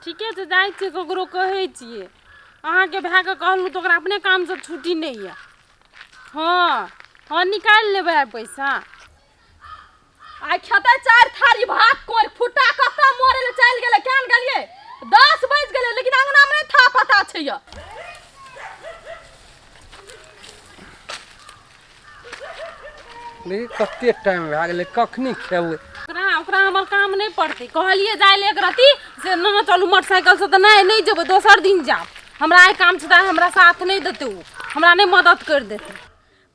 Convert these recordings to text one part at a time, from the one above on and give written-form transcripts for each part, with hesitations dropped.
ठीके से जाय छियै ककरो कहै छियै अहाँके भाय के कहलहुँ तो ओकरा अपने काम से छुट्टी नहीं है। हाँ हाँ निकाल लेबै आइ पैसा। आइ खेते 4 थारी भात कोर फुटा कत्ता मोरे ले चल गेले केन गेलिए 10 बज गेले लेकिन अंगना में था पता छै य। ले कते टाइम भए गेलै कखनी खेबै ओकरा हमर काम नहीं पड़ते कहलिए जाय ले एक रती से न चलू मोटरसाइकिल से तो नहीं जेबै दोसर दिन जाब हमरा आइ काम छै हमरा साथ नहीं देते उ हमरा नहीं मदद कर देते।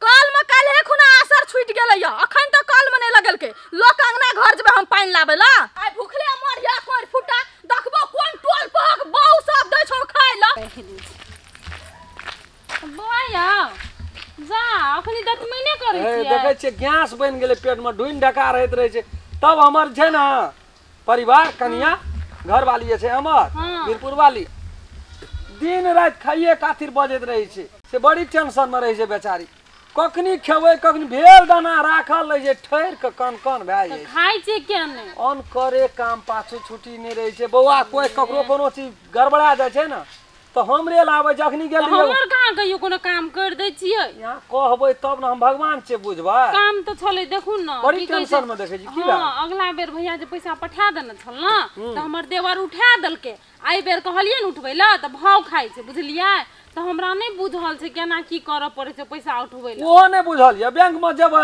कल में काल्हे खुना आसर छूट गेलै य अखन तक कल में नहीं लगल के लोक अंगना घर जेबै हम पानी लाबै ला आइ भूखले मरिया कोर फुटा देखबो कोन टोल पहक बहु सब दै छौ खाय ला बोया जा अखनी दत महीने करै छियै देखै छियै गैस बनि गेलै पेट में ढुइन ढका रहैत रहै छै तब हमर छै ना परिवार कनिया घरवाली जे छै हमर वीरपुर वाली दिन रात खाइए खातिर बजैत रहै छै से बड़ी टेंशन में रहै छै बेचारी कखनी खेबै कखनी भेल दाना राखल रहै छै ठैर के कन भए जाइ छै खाइ छै के नै अन करे काम पाछू छुट्टी नहीं रहै छै बौआ कोई ककरो कोनो चीज गड़बड़ा जाइ छै ना तो हमरे लाबै जखनी गेल हमर कहाँ कहियो कोनो काम कर दै छियै यहाँ कहबै तब ना हम भगवान से बुझबै काम तो छले देखू ना बड़ी टेंशन में देखै छी की बा अगला बेर भैया जे पैसा पठा देने छल ना त हमर देवर उठा देलके आई बेर कहलिए न उठबै ला त भाव खाइ छै बुझलियै तो हमरा नहीं बुझल छै केना की करऽ पड़ै छै पैसा उठबै ला ओहो नहीं बुझल या बैंक में जब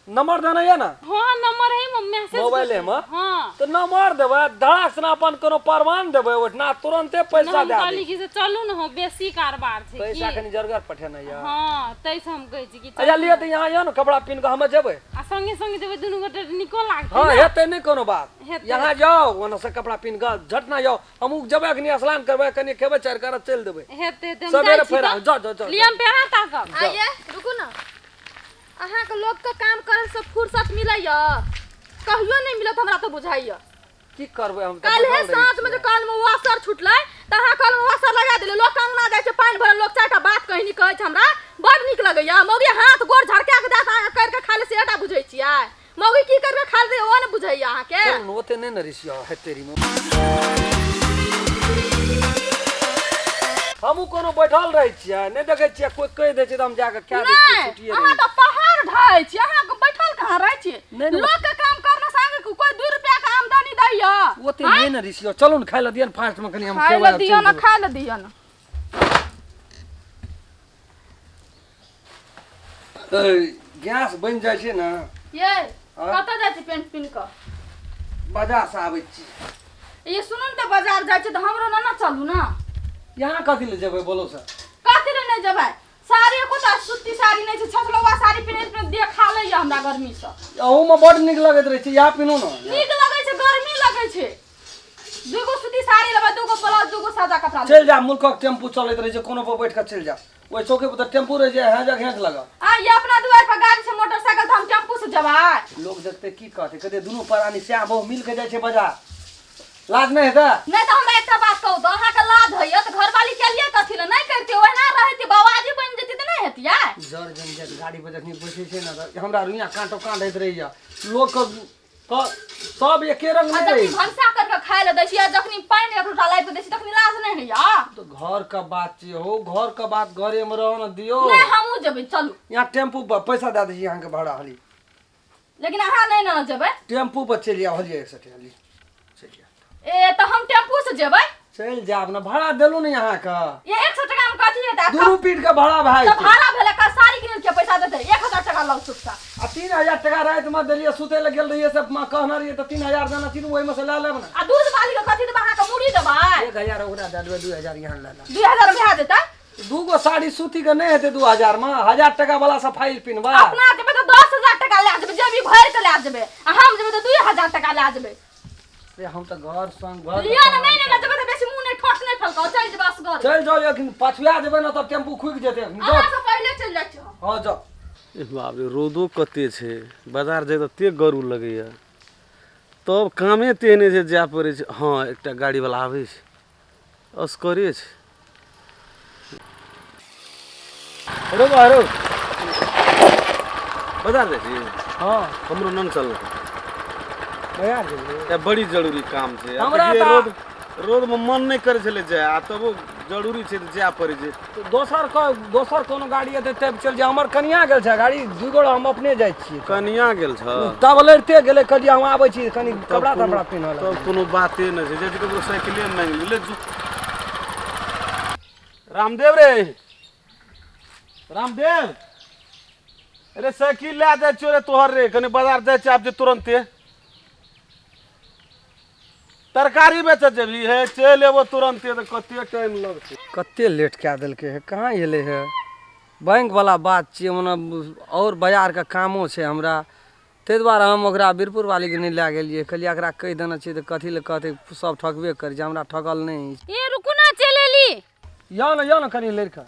नंबर देना है ना हां नंबर है मैसेज मोबाइल में हां तो नंबर देबै धड़ाक से अपन कोनो प्रमाण देबै ओठना तुरंते पैसा दे कहली कि से चलू न हो बेसी कारबार छै पैसा कनी जरगर पठेना या हां तैस हम कहै छी कि अच्छा लिए त यहाँ या न कपड़ा पिन के हम जेबै आ संगे संगे जेबै दुनु गोटे निको लागतै हां हेतै नहीं कोनो बात यहाँ जाओ ओना से कपड़ा पिन के झट ना जाओ हमहु जेबै कनी स्नान करबै कनी खेबै चार कर चल देबै हेतै हम सबेरे फेर जा लियम पेरा ताकब आइए रुकू ना अहाँ के लोग के काम करे से फुर्सत मिलै य कहियो नहीं मिलत हमरा तो बुझाइय की करबै हम त कल है साँझ में जो कल में वासर छुटलै त अहाँ कल में वासर लगा देले लोग अंगना जाय छै पानी भरल लोग चारटा बात कहनी कहै छै हमरा बड़ नीक लगैया मौगी हाथ गोड़ झड़का के दात कर के खा ले से एटा बुझै छियै मौगी की करके खा ले ओ ने बुझैया अहाँ के ओते नहीं न रिसिया है तेरी में हमहु कोनो बैठल रहै छियै नहीं देखै छियै कोई कह दै छै त हम जाके क्या दै छियै छुट्टी अहाँ त पहाड़ ढाय छी अहाँ के बैठल कहां रहै छी लोग के काम करना संगे कोई 2 रुपया के आमदनी दैया ओते नहीं न रिसिया चलू न खाइ ल दियन फास्ट में कनी हम खाइ ल दियो न खाइ ल दियो न गैस बन जाय छै ना ये कत जाय छी पेंट पिन क बाजार से आबै छी ये सुनू न त बाजार जाय छी त हमरो न चलू ना यहाँ कथी ले जेबै बोलो सर कथी ले नहीं जेबै साड़ी को त सूती साड़ी नहीं छै छछलवा साड़ी पिने देखा ले हमरा गर्मी से अहू में बड़ निक लगैत रहै छै या पिनो न नीक लगै छै गर्मी लगै छै दूगो सूती साड़ी लेबै दूगो ब्लाउज दूगो सादा कपड़ा चल जा मुल्क टेम्पू चलैत रहै छै कोनो पर बैठ के चल जा ओइ चौकी पर त टेम्पू रह जाय हेजा घेंच लगा आ ये अपना दुआर पर गाड़ी से मोटरसाइकिल त हम टेम्पू से जेबै लोग देखते की कहते कहते दुनू प्राणी श्याम बहु मिल के जाय छै बाजार लाज नहीं है नहीं तो हमरा एकटा बात कहू तो अहाँ के लाज होइय त घरवाली के लिए कथि ले नहीं करते ओहना रहती बाबाजी बन जेती त नहीं हेतिया जर जन गाड़ी पर जखनी बैठे छै ना हमरा रुइया कांटो कांटैत रहैया लोग के सब एके रंग नहीं रही भंसा करके खाय ले दै छियै जखनी पानी एक लोटा लाइब दै छी तखनी लाज नहीं होइया तो घर का बात छै हो घर का बात घरे में रहो न दियो नहीं हमहू जेबै चलू यहाँ टेम्पू पर पैसा दे दै छी यहाँ के भाड़ा हली लेकिन अहाँ नहीं न जेबै टेम्पू पर चल जाओ हलिए 61 हली चल जा ए त हम टेम्पू से जेबै चल जाब ना भाड़ा देलू न यहाँ का ये 100 टका में कथि हेतै दुनू पीट के भाड़ा भाई त भाड़ा भेले का साड़ी किने के पैसा देतै 1000 टका लौ सुखता आ 3000 टका रात में देलिए सुते ल गेल रहिए सब कहना रहिए त 3000 देना तीनू ओइ में से ले लेब ना आ दूध वाली के कथि देबै अहाँ के मुड़ी देबै 1000 ओकरा दे देबै 2000 यहाँ ले ले 2000 में भे देतै दूगो साड़ी सूती के नहीं हेते 2000 में 1000 टका वाला सफाई पिनवा अपना जेबै त 10000 टका ले जेबै जेबी भर के ले जेबै आ हम जेबै त 2000 टका ले जेबै से हम त घर संग घर लिया ना नहीं ना जेबै त बेसी मुंह नहीं ठोट नहीं फलका चल जेबै असगर चल जाओ लेकिन पछुआ जेबै ना त टेम्पू खुक जेते अहाँ से पहले चल जाइ छ हां जाओ ए बाप रे रोदो कते छै बाजार जाय त ते गरू लगैया तब कामे तेने जे जाय पड़ै छै हां एकटा गाड़ी वाला आबै छै अस्करे छै रुक बाजार जाय छी हां हमरो नन चल बाजार जेबै या बड़ी जरूरी काम छै हमरा रोड रोड में मन नहीं करे छले जाए आ तब जरूरी छै तऽ जाय पड़े छै। तो दोसर कोनो गाड़ी हेतै तब चल जा। हमर कनिया गेल छै गाड़ी दू गोड़ हम अपने जाइ छियै। कनिया गेल छ तब लड़ते गेलै कहलिए हम आबै छी कनी कपड़ा तपड़ा पिन्हल। तब कोनो बाते नहि छै जे ककरो साइकिले मांगि ले जो। रामदेव रे रामदेव अरे साइकिल ला दे चोरे तोहर रे कनी बाजार जाय छै आब जे तुरंते तरकारी बेचत जेबी है चल एबो तुरंते तो कते टाइम लगतै। कते लेट कए देलकै है कहाँ एलै है। बैंक वाला बात छियै मने और बाजार का कामो छै हमरा ताहि दुआरे हम ओकरा बीरपुर वाली के नहीं लए गेलियै। कहलियै एकरा कहि देना छै तऽ कथी लए कहतै सब ठगबे करी जे हमरा ठगल नहीं। ए रुकू ना चल एली। या ना कनी लड़का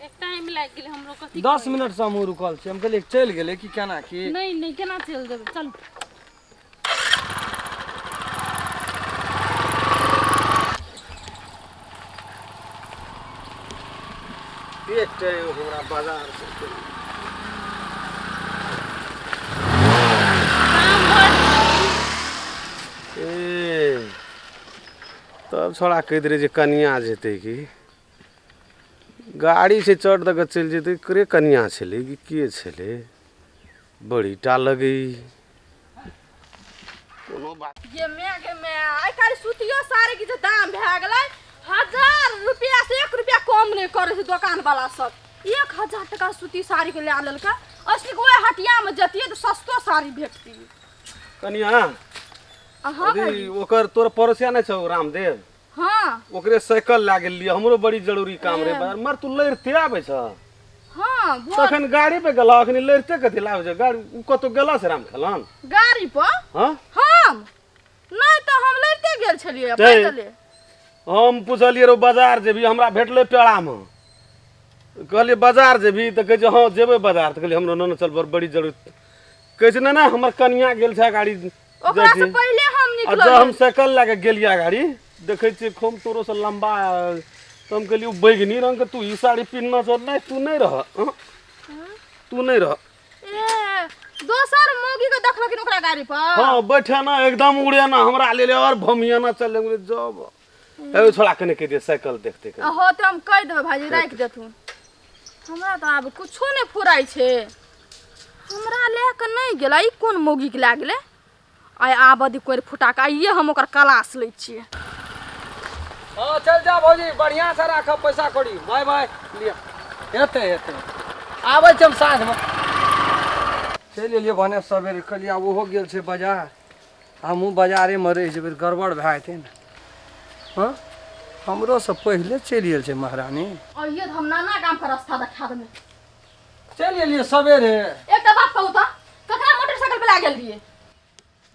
एक टाइम लाग गेल हमरो कथी 10 मिनट से हम रुकल छी। हम कहलियै चल गेलै कि केना की नहीं केना चल देबै चल। एक टाइम हमरा बाजार से ए तब छोड़ा कहि दे जे कनिया जेतै कि गाड़ी से चढ़ दऽ कऽ चलि जेतै करे कनिया छलै कि के छलै बड़ी टा लगै कोनो बात ये मैं आई काल सुतियो सारे के जे दाम भए गेलै 1000 रुपया से 1 रुपया कम नहीं करे छै दुकान वाला सब। 1000 टका सूती साड़ी के ले लेलका असली ओए हटिया में जतिए तो सस्तो साड़ी भेटती। कनिया हां अभी ओकर तोर पड़ोसिया नहीं छौ रामदेव हां ओकरे साइकिल ला गेल लिए हमरो बड़ी जरूरी काम रे बाजार मर तू लड़ते आबै छ। हां तखन गाड़ी पे गेला अखनी लड़ते कथि लाबै छ गाड़ी उ कतो गेला से राम खलन गाड़ी पर हां हम नहीं तो हम लड़ते गेल छलिए ते? पैदले। हम पूछलिए रो बाजार जेबी हमरा भेटले पेड़ा में कहलिए बाजार जेबी त कहे हां जेबे बाजार त कहलिए हमरो न चल बड़ी जरूरत कहे छै ना हमर कनिया गेल छ गाड़ी ओकरा से पहले हम जब निकलल हम साइकिल लाके गेलिया गाड़ी देखे छी खूब तोरो से लंबा तो हम कहलिए बैगनी रंग के तू ई साड़ी पिन्हना छ नहीं तू नहीं रह तू नहीं रह। ए दोसर मौगी के देखलखिन ओकरा गाड़ी पर हां बैठे ना एकदम उड़े ना हमरा ले ले और भमिया ना चले जब ए छोड़ा कने के दे साइकिल देखते के हो तो हम कह देबे भाजी राख देथुन। हमरा तो आब कुछो नहीं फुराई छे हमरा ले के नहीं गेला ई कोन मौगी के ला गेले आय आबदी कोर फुटाका आइए हम ओकर क्लास लै छिए। हां चल जा भौजी बढ़िया से राख पैसा कौड़ी बाय बाय लिया हेते आबै छी हम साँझ में चल एलिए भने सबेरे कहलिए आब ओहो गेल छै बाजार हमहूँ बाजारे में रहि जेबै गड़बड़ भए जेतै ने। हाँ हमरो से पहले चलि गेल छै महारानी। आइए हम नाना गाम का रास्ता देखा देबे। चल एलिए सबेरे एकटा बात कहू त ककरा मोटरसाइकिल पे ला गेल रहिए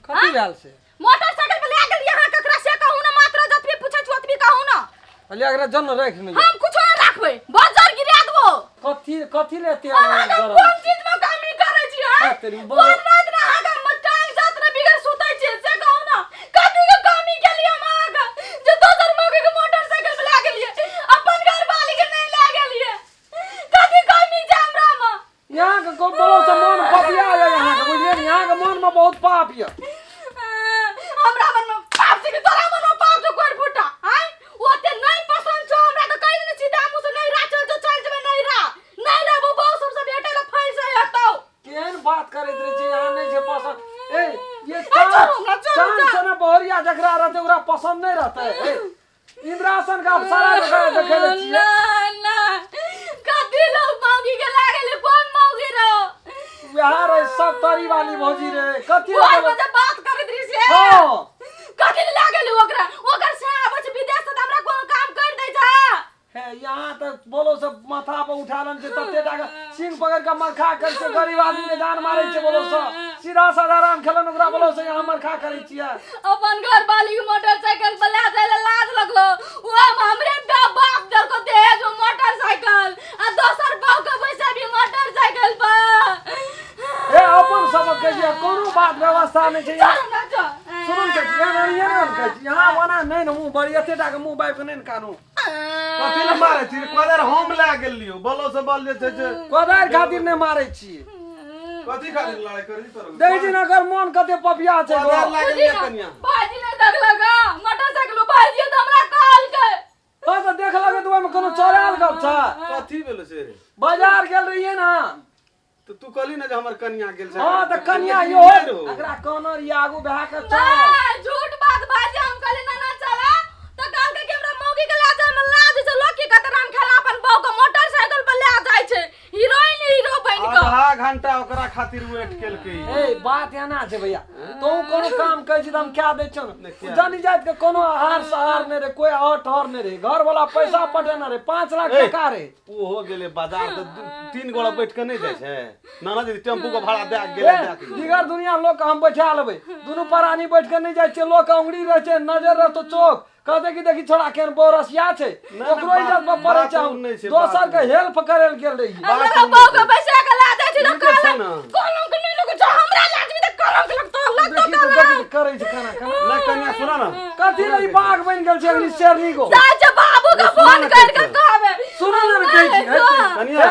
कथी भेल से मोटरसाइकिल पे ला गेल रहिए हां ककरा से कहू ना मात्र जतबी पूछै छु ओतबी कहू ना। कहलिए एकरा जन राख नहीं हम कुछो नहीं राखबै बाजार गिरा देबो। कथी लेते हम कोन चीज में कमी करै छी हां तेरी बोल रात ना आगा मटांग जात रे बिगर सुतै छी से कहू ना कथी के कमी केलिए हम आगा जे दोसर मौके के मोटरसाइकिल पे ला गेलिए अपन घर वाली के नहीं ला गेलिए कथी कमी छै हमरा में। यहाँ के बोलो से मन पपिया है यहाँ के बुझलिए यहाँ के मन में बहुत पाप है। हमरा मन में पाप छै कि तोरा मन में पाप छै कोन फुटा हैं ओते नहीं पसंद छौ हमरा तो कहि देने सीधा मुंह से नहीं राचल तो चल जेबे नहीं रा वो बहु सबसे भेटे ल फैल से हटौ केहन बात करैत रहे छै यहाँ नहीं छै पसंद। ए ये चलो चांद से ना बहरिया जकरा रहते ओकरा पसंद नहीं रहता है। इंद्रासन का सारा जगह देखे ले छिए ना कथी लोग मौगी के लागल कोन मौगी रो बिहार है सब तरी वाली भौजी रे कथी कोन बजे बात करत रही से हां कथी लागल ओकरा ओकर से आबै छै विदेश से हमरा कोनो काम कर दै जा है यहाँ तक बोलो सब माथा पर उठालन छै तते टाका सिंह पकड़ के मरखा कर छै गरीब आदमी के जान मारै छै बोलो सब सीधा साधा राम खेलन ओकरा बोलो से यहाँ मरखा करै छियै। अपन घर वाली के मोटरसाइकिल पे ले जाय ले लाज लगलो वो हमरे बाप दर को दहेज में मोटरसाइकिल आ दोसर बाप के पैसा भी मोटरसाइकिल पर ए अपन सब के जे कोनो बात व्यवस्था नहीं छै चल ना चल सुन के यहाँ नहीं के यहाँ बना नहीं न मुंह बड़ी एते टाका मुंह बाइप के नहीं कानू कथि ल मारै छी कोदर हम ला गेल लियो बोलो से बोल जे छै कोदार खातिर नहीं मारै छी कथि खातिर लड़ाई करै छी तोरा देखै छी नगर मन कते पपिया छै कोदर ला गेल कनिया बाजी ने देखलगा मोटरसाइकिल बाजी कोनो चोराल गप छ कथी भेल से रे बाजार गेल रहिए ना तो तू कहली ना जे हमर कन्या गेल छै हां त कन्या यो एकरा कोनो आगू बहा के चल झूठ बात बाजी हम कहले ना चला तो काल के हमरा मौगी के ले जाए में लाज से लोग की कतराम खेला अपन बहू के मोटरसाइकिल पर ले जाय छै हीरोइन हीरो बन के आधा घंटा ओकरा खातिर वेट केलकै ए बात एना छै भैया तू कोनो काम कहै छी त हम क्या दै छ जानी जात के कोनो आहार सहार ने रे कोई और ठहर ने रे घर वाला पैसा पटेना रे 5 लाख टका रे ओहो गेले बाजार त 3 गोड़ा बैठ के नहीं जाय छै नाना जी टेम्पू के भाड़ा दे गेले दिगर दुनिया लोग हम बैठा लेबै दुनु प्राणी बैठ के नहीं जाय छै लोग अंगुरी रह छै नजर रह तो चौक कहते कि देखी छोड़ा केन बोरसिया छै ओकरो इज्जत पर पड़ै छै दोसर के हेल्प करैल गेल रही हमरा बहू के पैसा के ले जाय छै तो छै कहले ना कलंक नहीं लगे छै हमरा लाजमी त कलंक लगतो देखी करै छै खाना ना कन्या सुना ना कथी रे बाघ बन गेल छै अगली शेरनी को जाय छै बाबू के फोन कर के कहबे सुनो ना कहै छी कन्या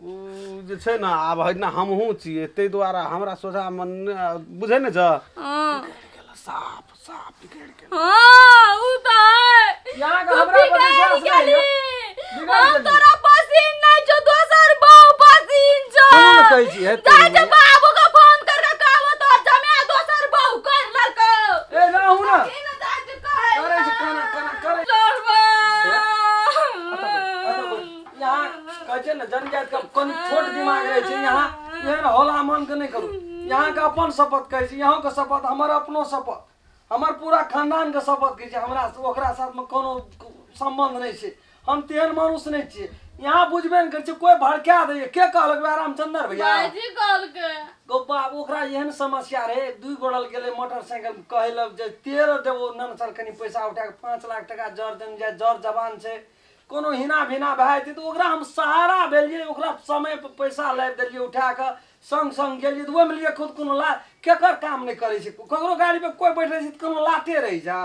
उ जे छै ना आब है ना हमहू छियै तै द्वारा हमरा सोझा मन बुझै ने छ साफ साफ बिगड़ गेल हां उ त है यहां का हमरा पर विश्वास नहीं हम तोरा पसीन नहीं जो दोसर बहू पसीन छ सुनो ना कहै छी जाय छै बाबू के फोन कर के कहबो तो जमे दोसर बहू कर ललको ए रहू ना इन जाय छै कहै करे छै खाना करे यहाँ कहै छै ना जनजात का कोन छोट दिमाग रहे छै यहाँ एहन होला मन के नहीं करू यहाँ का अपन शपथ कहै छै यहाँ का शपथ हमर अपनो शपथ हमर पूरा खानदान के शपथ कहै छै हमरा ओकरा साथ में कोनो संबंध नहीं छै हम तेहन मानुष नहीं छियै यहाँ बुझबे नहीं करै छै कोई भड़का दै के कहलक रामचंद्र भैया बाजी कॉल के गो बाबू ओकरा एहन समस्या रहे 2 गोड़ल गेले मोटरसाइकिल कहलक जे 13 देबो नन साल कनी पैसा उठा के 5 लाख टका जर देन जाय जर जवान छै कोनो हिना भिना भए जेतै तो ओकरा हम सहारा भेलियै ओकरा समय पर पैसा लाबि देलियै उठा के संग संग गेलियै तो ओहिमे लिए खुद कोनो ला केकर काम नहीं करे छै ककरो गाड़ी पे कोई बैठ रहे छै कोनो लाते रही जा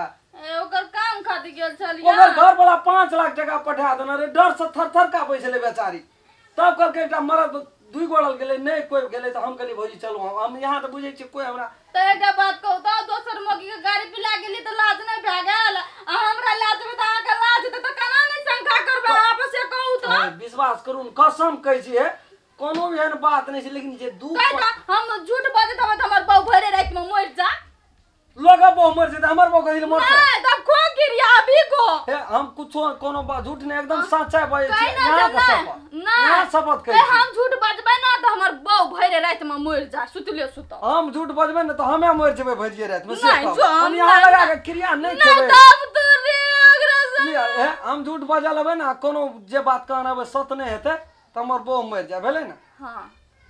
ओकर काम खातिर गेल छलिए ओकर घर वाला 5 लाख टका पठा देना रे डर से थर का पैसे ले बेचारी तब कहलकै एकटा मरद 2 गोड़ल गेले नहीं कोई गेले तो हम कहलिए भौजी चलू हम यहाँ तो बुझे छी कोई हमरा तो एकटा बात कहू तो दोसर मौगी के गाड़ी पे ला गेली तो लाज नहीं भए गेल आ हमरा लाज में तो आके लाज दे तो केना नहीं शंका करबे आपस से कहू तो विश्वास करू कसम कहै छी कोनो भी एहन बात नहीं छै लेकिन जे दू हम झूठ बाजत हम हमर बहू भरे रात में मर जा लोग बहु मर जेते हमर बहु कहिल मर नहीं तब खो गिरिया अभी को हम कुछो कोनो बात झूठ नहीं एकदम सच्चा बात छै कहीं ना यहाँ का जाना शपथ ना यहाँ शपथ कहै छी हम झूठ बजबै ना तो हमर बहू भरे रात में मर जा सुतले सुत हम झूठ बजबै न तो हमे मर जेबै भजिए रात में से नहीं, जो हम हम यहाँ नहीं, लगा के क्रिया नहीं ना खेबै तब तो रे अग्रसर हम झूठ बजा लेबै ना कोनो जे बात कहना सत नहीं हेतै त हमर बहु मर जाय भेलै ना हां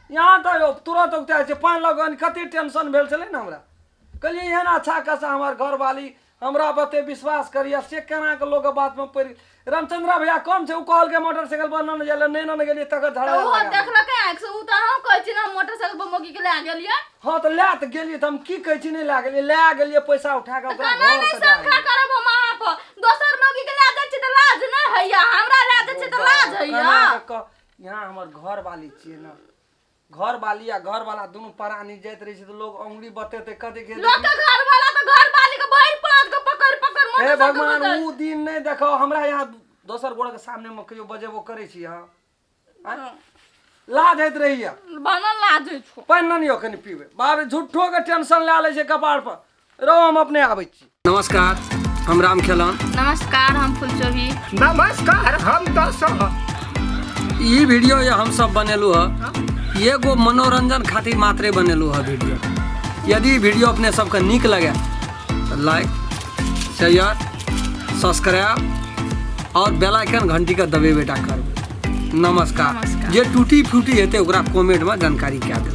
यहाँ तो तुरंत उगता छै 5 लाख कते टेंशन भेल छलै ना हमरा कहलिए एहन अच्छा कसा हमर घरवाली हमरा बते विश्वास करिए से केना के लोग बात में पड़ रामचंद्र भैया कम छै उ कहल के मोटरसाइकिल पर न गेले नहीं न गेलिए तक झड़ा ओ देखलकै आंख से उ त हम कहै छी ना मोटरसाइकिल पर मौगी के ले गेलिए हां त ले त गेलिए त हम की कहै छी नहीं ले गेलिए पैसा उठा के ओकरा केना घर नहीं सजा शंका करब हम अहाँ पर दोसर मौगी के ले जाइ छी त लाज नहीं हैया हमरा ले जाइ छी त लाज हैया यहाँ हमर घर वाली छियै ना घर वाली आ घर वाला दोनों परानी जाइत रही छै तो लोग अंगुली बतेते कदे के लोग के घर वाला तो घर वाली के बहिर पास के पकड़ पकड़ हे मोटरसाइकिल भगवान पर उ दिन नहीं देखो हमरा यहाँ दोसर गोड़ के सामने में कहियो बजेबो करे छी हां लाज हैत रही है बनल लाज छो पानी नहीं कनी पीबे बाबे झूठो के टेंशन ले ले छै कपाड़ पर रहो हम अपने आबै छी नमस्कार हम राम खेलन नमस्कार हम फुलचोभी नमस्कार हम दसो ई वीडियो ये हम सब बनेलु ह एगो मनोरंजन खातिर मात्रे बनेलु है वीडियो यदि वीडियो अपने सबके नीक लगे तो लाइक शेयर सब्सक्राइब और बेल आइकन घंटी का दबेबेटा करबे नमस्कार जे टूटी फूटी हेते ओकरा कमेंट में जानकारी क्या दे।